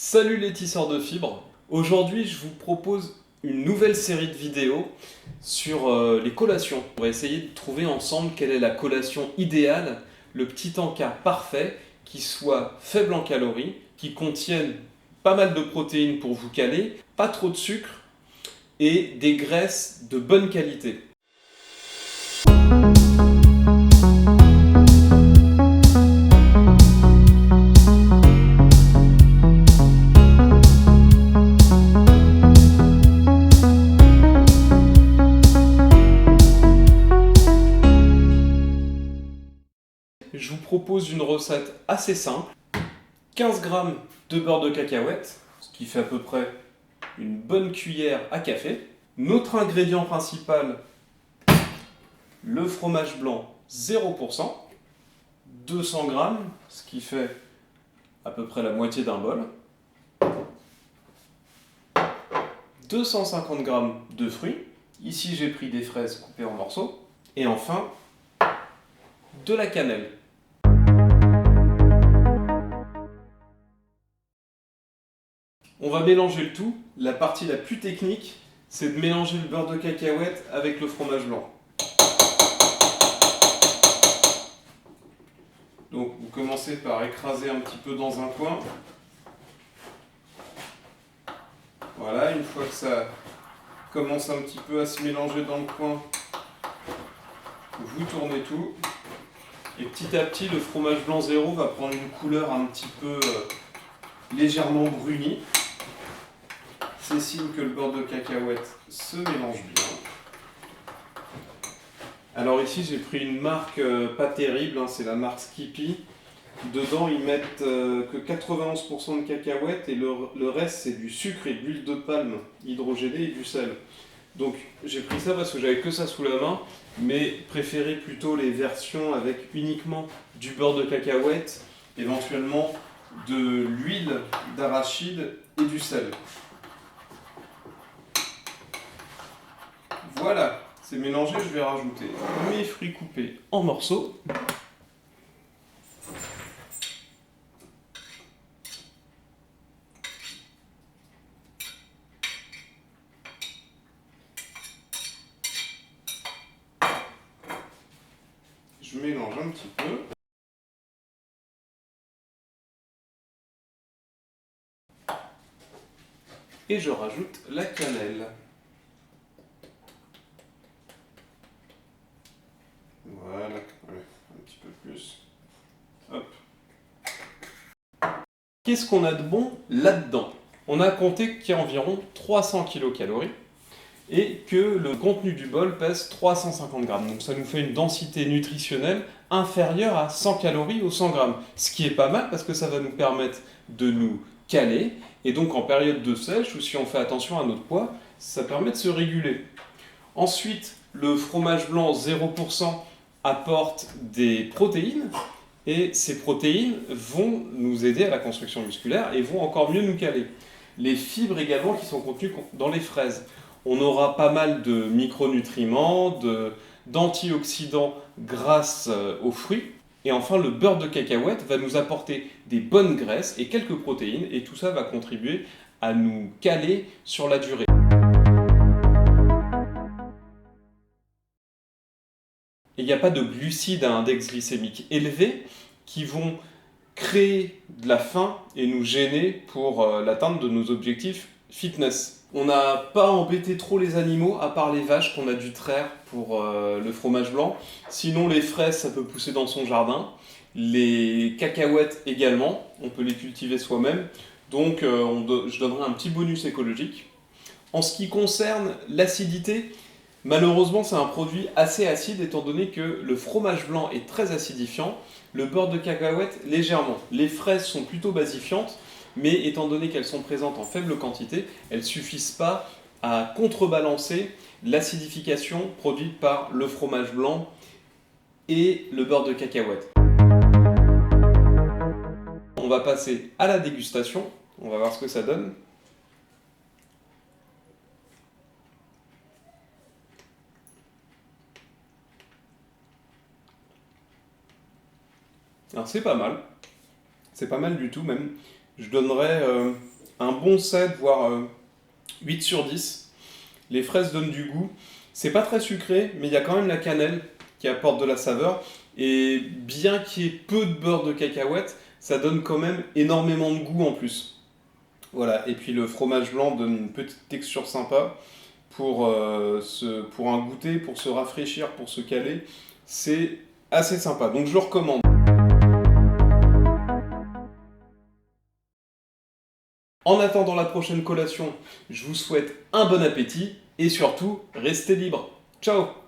Salut les tisseurs de fibres. Aujourd'hui, je vous propose une nouvelle série de vidéos sur les collations. On va essayer de trouver ensemble quelle est la collation idéale, le petit encas parfait, qui soit faible en calories, qui contienne pas mal de protéines pour vous caler, pas trop de sucre et des graisses de bonne qualité. Je vous propose une recette assez simple. 15 g de beurre de cacahuète, ce qui fait à peu près une bonne cuillère à café. Notre ingrédient principal, le fromage blanc 0%, 200 g, ce qui fait à peu près la moitié d'un bol. 250 g de fruits. Ici, j'ai pris des fraises coupées en morceaux. Et enfin, de la cannelle. On va mélanger le tout. La partie la plus technique, c'est de mélanger le beurre de cacahuète avec le fromage blanc. Donc vous commencez par écraser un petit peu dans un coin. Voilà, une fois que ça commence un petit peu à se mélanger dans le coin, vous tournez tout. Et petit à petit, le fromage blanc 0 va prendre une couleur un petit peu légèrement brunie. C'est signe que le beurre de cacahuète se mélange bien. Alors ici j'ai pris une marque pas terrible, c'est la marque Skippy. Dedans ils mettent que 91% de cacahuètes et le reste c'est du sucre et de l'huile de palme hydrogénée et du sel. Donc j'ai pris ça parce que j'avais que ça sous la main, mais préférez plutôt les versions avec uniquement du beurre de cacahuète, éventuellement de l'huile d'arachide et du sel. Voilà, c'est mélangé, je vais rajouter mes fruits coupés en morceaux. Je mélange un petit peu. Et je rajoute la cannelle. Voilà, allez, un petit peu plus. Hop. Qu'est-ce qu'on a de bon là-dedans? On a compté qu'il y a environ 300 kcal et que le contenu du bol pèse 350 g. Donc ça nous fait une densité nutritionnelle inférieure à 100 calories au 100 g. Ce qui est pas mal parce que ça va nous permettre de nous caler. Et donc en période de sèche, ou si on fait attention à notre poids, ça permet de se réguler. Ensuite, le fromage blanc 0% apporte des protéines. Et ces protéines vont nous aider à la construction musculaire et vont encore mieux nous caler. Les fibres également qui sont contenues dans les fraises. On aura pas mal de micronutriments, d'antioxydants grâce aux fruits. Et enfin, le beurre de cacahuète va nous apporter des bonnes graisses et quelques protéines. Et tout ça va contribuer à nous caler sur la durée. Il n'y a pas de glucides à index glycémique élevé qui vont créer de la faim et nous gêner pour l'atteinte de nos objectifs fitness. On n'a pas embêté trop les animaux, à part les vaches qu'on a dû traire pour le fromage blanc. Sinon, les fraises, ça peut pousser dans son jardin. Les cacahuètes également, on peut les cultiver soi-même. Donc, je donnerai un petit bonus écologique. En ce qui concerne l'acidité, malheureusement, c'est un produit assez acide étant donné que le fromage blanc est très acidifiant, le beurre de cacahuète légèrement. Les fraises sont plutôt basifiantes, mais étant donné qu'elles sont présentes en faible quantité, elles ne suffisent pas à contrebalancer l'acidification produite par le fromage blanc et le beurre de cacahuète. On va passer à la dégustation, on va voir ce que ça donne. Alors c'est pas mal du tout même. je donnerais un bon 7, voire 8 sur 10. Les fraises donnent du goût. C'est pas très sucré, mais il y a quand même la cannelle qui apporte de la saveur. Et bien qu'il y ait peu de beurre de cacahuète, ça donne quand même énormément de goût en plus. Voilà, et puis le fromage blanc donne une petite texture sympa pour un goûter, pour se rafraîchir, pour se caler. C'est assez sympa, donc je le recommande. En attendant la prochaine collation, je vous souhaite un bon appétit et surtout, restez libre. Ciao!